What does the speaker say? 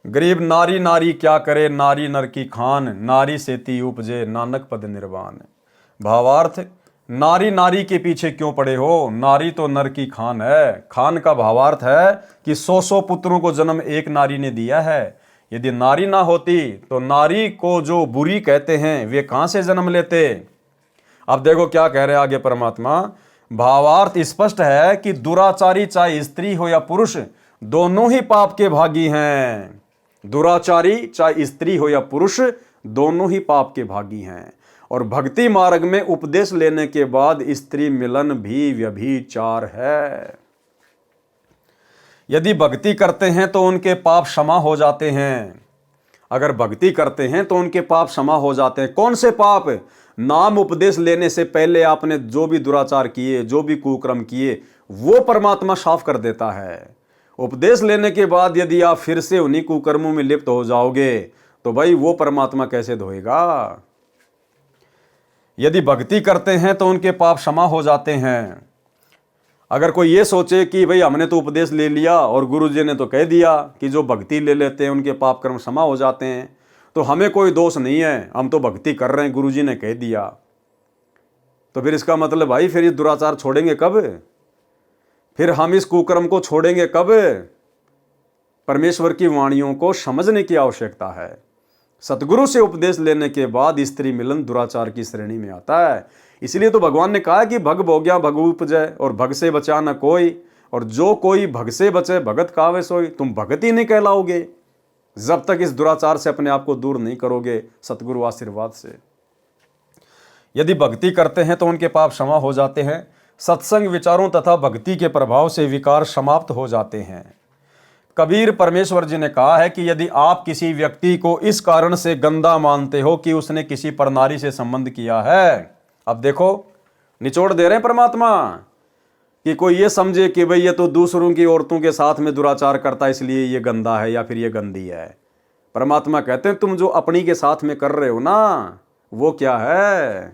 गरीब नारी नारी क्या करे, नारी नर की खान, नारी सेती उपजे नानक पद निर्वाण। भावार्थ, नारी नारी के पीछे क्यों पड़े हो, नारी तो नर की खान है। खान का भावार्थ है कि 100 पुत्रों को जन्म एक नारी ने दिया है। यदि नारी ना होती तो नारी को जो बुरी कहते हैं वे कहां से जन्म लेते। अब देखो क्या कह रहे हैं आगे परमात्मा। भावार्थ स्पष्ट है कि दुराचारी चाहे स्त्री हो या पुरुष, दोनों ही पाप के भागी हैं। दुराचारी चाहे स्त्री हो या पुरुष, दोनों ही पाप के भागी हैं। और भक्ति मार्ग में उपदेश लेने के बाद स्त्री मिलन भी व्यभिचार है। यदि भक्ति करते हैं तो उनके पाप क्षमा हो जाते हैं। अगर भक्ति करते हैं तो उनके पाप क्षमा हो जाते हैं। कौन से पाप? नाम उपदेश लेने से पहले आपने जो भी दुराचार किए, जो भी कुकर्म किए, वो परमात्मा साफ कर देता है। उपदेश लेने के बाद यदि आप फिर से उन्हीं कुकर्मों में लिप्त हो जाओगे तो भाई वो परमात्मा कैसे धोएगा। यदि भक्ति करते हैं तो उनके पाप क्षमा हो जाते हैं। अगर कोई ये सोचे कि भाई हमने तो उपदेश ले लिया और गुरुजी ने तो कह दिया कि जो भक्ति ले लेते हैं उनके पाप कर्म क्षमा हो जाते हैं, तो हमें कोई दोष नहीं है, हम तो भक्ति कर रहे हैं, गुरुजी ने कह दिया, तो फिर इसका मतलब भाई फिर ये दुराचार छोड़ेंगे कब? फिर हम इस कुकर्म को छोड़ेंगे कब? परमेश्वर की वाणियों को समझने की आवश्यकता है। सतगुरु से उपदेश लेने के बाद स्त्री मिलन दुराचार की श्रेणी में आता है। इसलिए तो भगवान ने कहा कि भग भोग्या भग उपजय, और भग से बचा न कोई, और जो कोई भग से बचे भगत कावे सोई। तुम भगत ही नहीं कहलाओगे जब तक इस दुराचार से अपने आप को दूर नहीं करोगे सतगुरु आशीर्वाद से। यदि भक्ति करते हैं तो उनके पाप क्षमा हो जाते हैं। सत्संग, विचारों तथा भक्ति के प्रभाव से विकार समाप्त हो जाते हैं। कबीर परमेश्वर जी ने कहा है कि यदि आप किसी व्यक्ति को इस कारण से गंदा मानते हो कि उसने किसी परनारी से संबंध किया है, अब देखो निचोड़ दे रहे हैं परमात्मा कि कोई ये समझे कि भाई ये तो दूसरों की औरतों के साथ में दुराचार करता है इसलिए ये गंदा है या फिर ये गंदी है। परमात्मा कहते हैं तुम जो अपनी के साथ में कर रहे हो ना, वो क्या है?